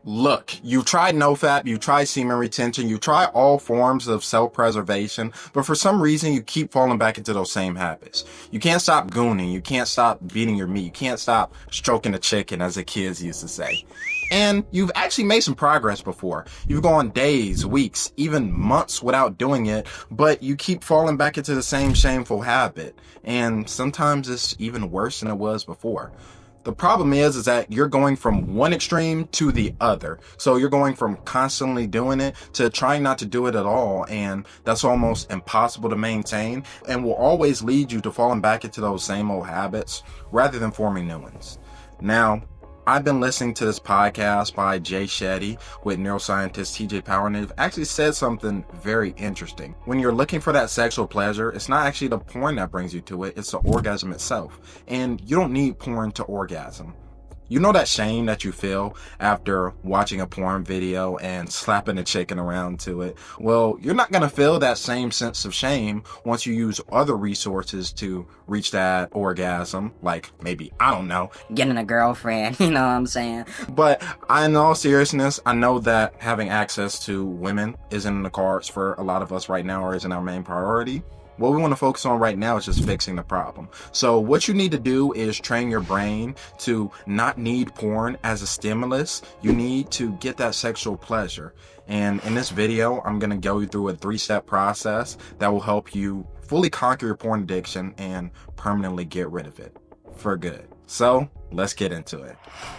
Look, you've tried NoFap, you've tried semen retention, you've tried all forms of self-preservation, but for some reason you keep falling back into those same habits. You can't stop gooning, you can't stop beating your meat, you can't stop stroking the chicken, as the kids used to say. And you've actually made some progress before. You've gone days, weeks, even months without doing it, but you keep falling back into the same shameful habit. And sometimes it's even worse than it was before. The problem is that you're going from one extreme to the other. So you're going from constantly doing it to trying not to do it at all. And that's almost impossible to maintain and will always lead you to falling back into those same old habits rather than forming new ones. Now, I've been listening to this podcast by Jay Shetty with neuroscientist TJ Power, and they've actually said something very interesting. When you're looking for that sexual pleasure, it's not actually the porn that brings you to it, it's the orgasm itself. And you don't need porn to orgasm. You know that shame that you feel after watching a porn video and slapping a chicken around to it? Well, you're not going to feel that same sense of shame once you use other resources to reach that orgasm, like maybe, I don't know, getting a girlfriend, you know what I'm saying? But in all seriousness, I know that having access to women isn't in the cards for a lot of us right now, or isn't our main priority. What we want to focus on right now is just fixing the problem. So what you need to do is train your brain to not need porn as a stimulus. You need to get that sexual pleasure. And in this video, I'm going to go through a 3-step process that will help you fully conquer your porn addiction and permanently get rid of it for good. So let's get into it.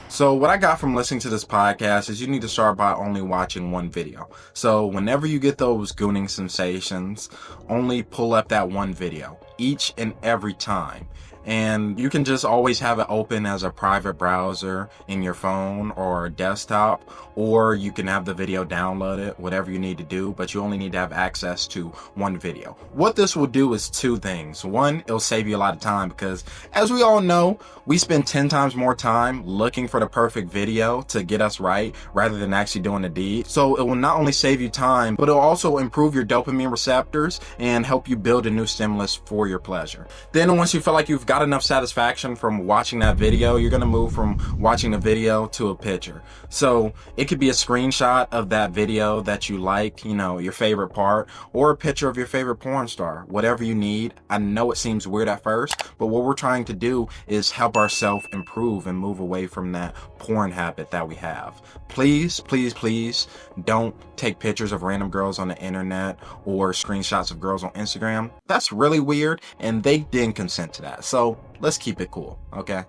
So what I got from listening to this podcast is you need to start by only watching one video. So whenever you get those gooning sensations, only pull up that one video each and every time. And you can just always have it open as a private browser in your phone or desktop, or you can have the video downloaded, whatever you need to do, but you only need to have access to one video. What this will do is 2 things. One, it'll save you a lot of time because, as we all know, we spend 10 times more time looking for the perfect video to get us right rather than actually doing the deed. So it will not only save you time, but it'll also improve your dopamine receptors and help you build a new stimulus for your pleasure. Then once you feel like you've got enough satisfaction from watching that video, you're going to move from watching the video to a picture. So it could be a screenshot of that video that you like, you know, your favorite part, or a picture of your favorite porn star, whatever you need. I know it seems weird at first, but what we're trying to do is help ourselves improve and move away from that porn habit that we have. Please, please, please don't take pictures of random girls on the internet or screenshots of girls on Instagram. That's really weird, and they didn't consent to that. So let's keep it cool, okay?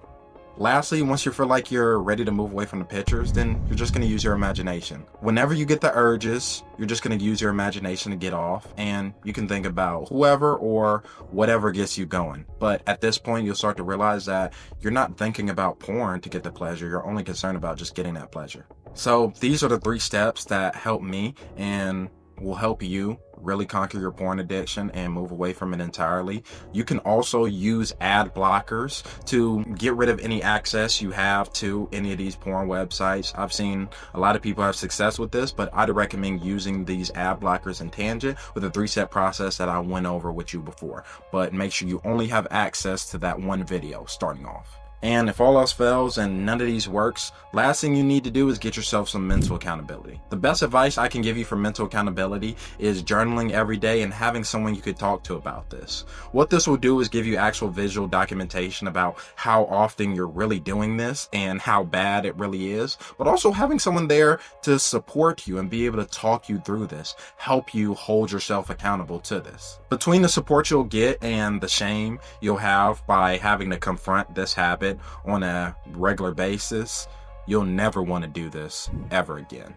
Lastly, once you feel like you're ready to move away from the pictures, then you're just going to use your imagination. Whenever you get the urges, you're just going to use your imagination to get off, and you can think about whoever or whatever gets you going. But at this point, you'll start to realize that you're not thinking about porn to get the pleasure. You're only concerned about just getting that pleasure. So these are the 3 steps that help me and will help you really conquer your porn addiction and move away from it entirely. You can also use ad blockers to get rid of any access you have to any of these porn websites. I've seen a lot of people have success with this, but I'd recommend using these ad blockers in tangent with a 3-step process that I went over with you before. But make sure you only have access to that one video starting off. And if all else fails and none of these works, last thing you need to do is get yourself some mental accountability. The best advice I can give you for mental accountability is journaling every day and having someone you could talk to about this. What this will do is give you actual visual documentation about how often you're really doing this and how bad it really is, but also having someone there to support you and be able to talk you through this, help you hold yourself accountable to this. Between the support you'll get and the shame you'll have by having to confront this habit on a regular basis, you'll never want to do this ever again.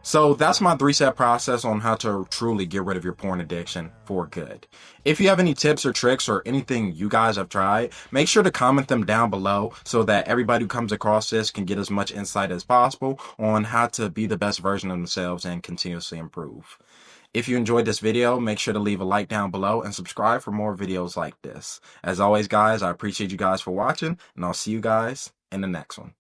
So that's my 3-step process on how to truly get rid of your porn addiction for good. If you have any tips or tricks or anything you guys have tried, make sure to comment them down below so that everybody who comes across this can get as much insight as possible on how to be the best version of themselves and continuously improve. If you enjoyed this video, make sure to leave a like down below and subscribe for more videos like this. As always, guys, I appreciate you guys for watching, and I'll see you guys in the next one.